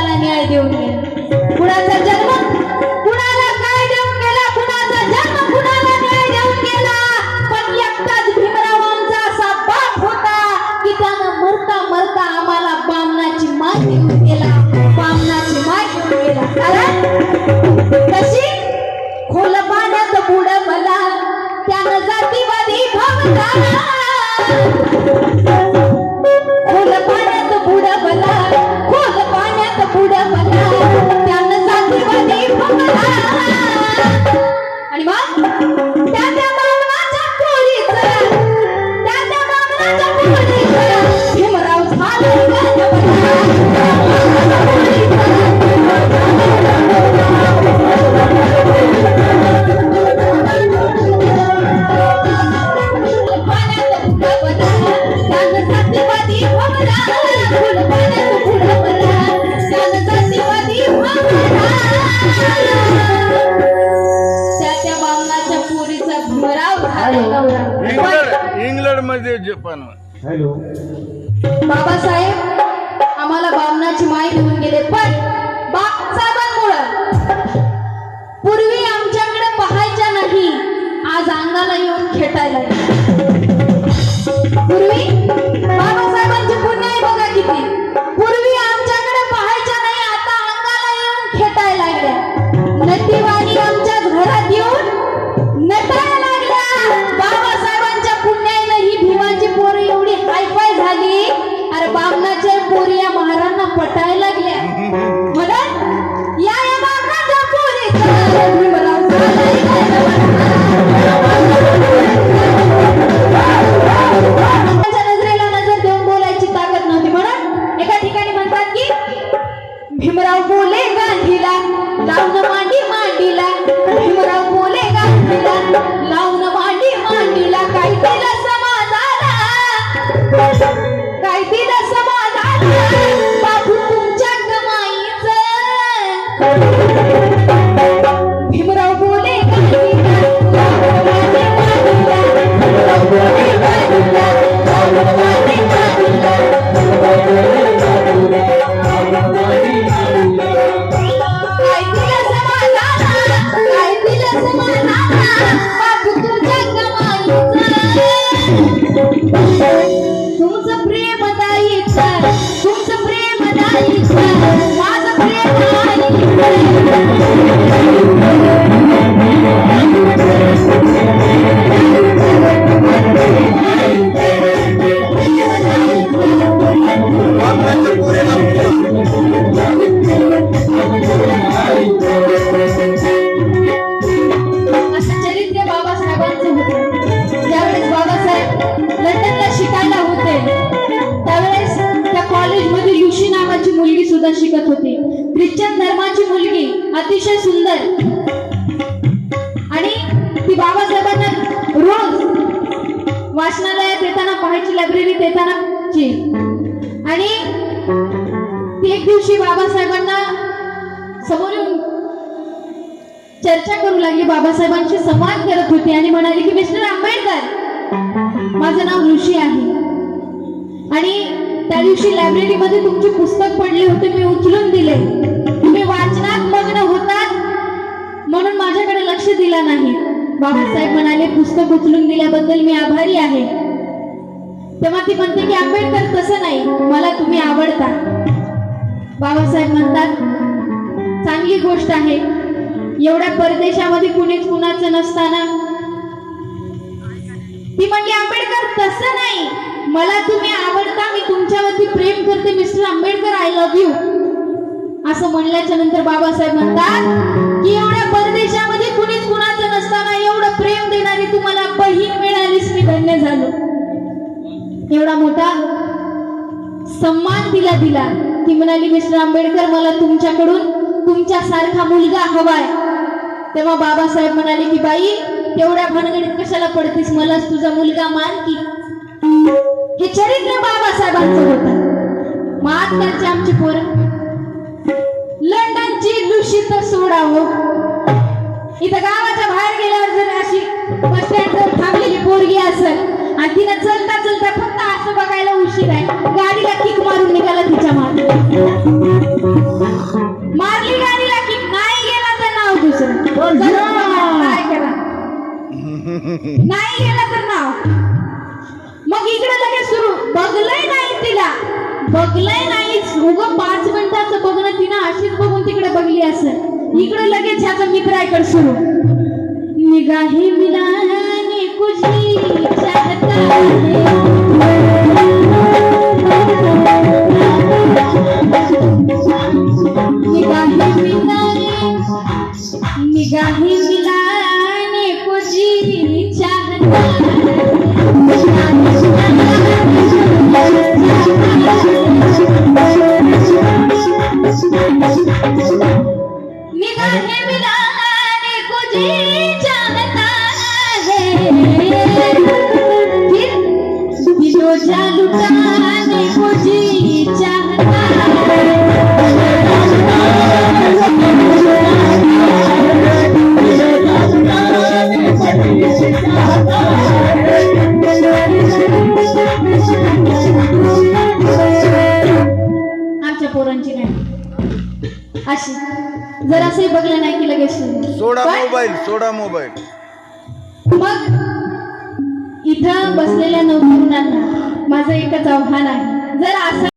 कुणाला न्याय देऊन गेला, कुणाचा जन्म कुणाला काय देऊन गेला, कुणाचा जन्म कुणाला न्याय देऊन गेला. पण एकटाच भीमराव आमचा असा बाप होता की त्यानं मरता मरता आम्हाला बामणाची माय देऊन गेला, बामणाची माय देऊन गेला. कारण कशी खोल पाण्यात बुडवला त्यानं जातीवादी भावना, खोल पाण्यात बुडवला, खोल पाण्यात बुडवला त्यानं जातीवादी भावना. आणि मग त्या बामणाच्या पोरीचं, त्या बामणाच्या पोरीचं भीमराव झाला इंग्लंड मध्ये जपान. हॅलो बाबासाहेब आम्हाला बामणाची माय देऊन गेले. पण बाबासाहेबांमुळे पूर्वी आमच्याकडे पाहायच्या नाही, आज अंगाला येऊन खेटायला. पूर्वी बाबासाहेबांची पुण्य आहे बघा किती. पूर्वी आमच्याकडे पाहायच्या नाही, आता अंगाला येऊन खेटायला लागल्या. नटीवाणी आमच्या घरात येऊन नटायला लागल्या. बाबासाहेबांच्या पुण्याने ही भीमाची पोरं एवढी हायफाय झाली. अरे बामणाच्या पोरी या महाराजांना पटायला लागल्या. म्हणून या बामणाच्या पोरीचं भीमराव नजरेला नजर देऊन बोलायची ताकद नव्हती. म्हणून एका ठिकाणी म्हणतात की भीमराव बोले गांधीला लावून मांडी मांडीला, भीमराव बोले गांधीला लावून मांडी मांडीला, काय दिलं समाजाला, काय दिलं समाजाला बापू तुमच्या कमाईचं. भीमराव बोले गांधीला लावून मांडी मांडीला, भीमराव बोले गांधीला लावून मांडी मांडीला, काय दिलं समाजाला, काय दिलं समाजाला बापू तुमच्या कमाईचं. तुमचं प्रेम दायित्व, तुमचं प्रेम दायित्व, माझं प्रेम असं चरित्र बाबासाहेबांचं होतं. ज्यावेळेस बाबासाहेब लंडनला शिकायला होते त्यावेळेस त्या कॉलेजमध्ये लुशी नावाची मुलगी सुद्धा शिकत होती. ख्रिश्चन धर्माची मुलगी, अतिशय सुंदर. आणि ती बाबासाहेबांना रोज वाचनालयात येताना पाहायची, लायब्ररीत येताना. आणि ती एक दिवशी बाबासाहेबांना समोर येऊन चर्चा करू लागली, बाबासाहेबांशी संवाद करत होती आणि म्हणाली की मिस्टर आंबेडकर, माझं नाव ऋषी आहे आणि त्या दिवशी लायब्ररीमध्ये तुमचे पुस्तक पडले होते, मी उचलून दिले. तुम्ही वाचनात मग्न होतात म्हणून माझ्याकडे लक्ष दिलं नाही. बाबासाहेब म्हणाले पुस्तक उचलून दिल्याबद्दल मी आभारी आहे. तेव्हा ती म्हणते की आंबेडकर तसं नाही, मला तुम्ही आवडता. बाबासाहेब म्हणतात चांगली गोष्ट आहे, एवढ्या परदेशामध्ये कुणीच कुणाचं नसताना. ती म्हणली आंबेडकर तसं नाही, मला तुम्ही आवडता, मी तुमच्यावरती प्रेम करते mister Ambedkar, I love you. असं म्हणल्याच्या नंतर बाबासाहेब म्हणतात की एवढ्या परदेशामध्ये कुणीच कुणाचं नसताना एवढं प्रेम देणारी तुम्हाला बहीण मिळालीस, मी धन्य झालो. एवढा मोठा सन्मान तिला दिला. ती म्हणाली मिस्टर आंबेडकर, मला तुमच्याकडून तुमच्यासारखा मुलगा हवाय. तेव्हा बाबासाहेब म्हणाले की बाई तेवढ्या भानगडीत कशाला पडतीस, मलाच तुझा मुलगा मान की. हे चरित्र बाबासाहेबांचं होतं. मग आजकालची आमची पोरं लंडनची लुशी तर सोडावं, इथं गावाच्या बाहेर गेल्यावर जर अशी बस स्टँडवर थांबलेली पोरगी असेल आणि तिनं चलता चलता फक्त असं बघायला उशीर आहे, गाडीला किक मारून निघाला तिच्या मागे. बघलंय नाहीच उगं 5 मिनिटाचं बघणं तिनं अशीच बघून तिकडे बघली असेल इकडे लगेच ह्याचा मित्राकडे सुरू निगाही मिलाने कुछी चाहता निगाही मिलाने कुछी चाहता निगाहें मिलाने को जी चाहता है फिर दिलोजा लुटाने को जी चाहता आमच्या पोरांची गाणी अशी जर असंही बघलं नाही की लगेच सोडा मोबाईल मग इथं बसलेल्या नवतरुणांना माझं एकच आव्हान आहे जर असं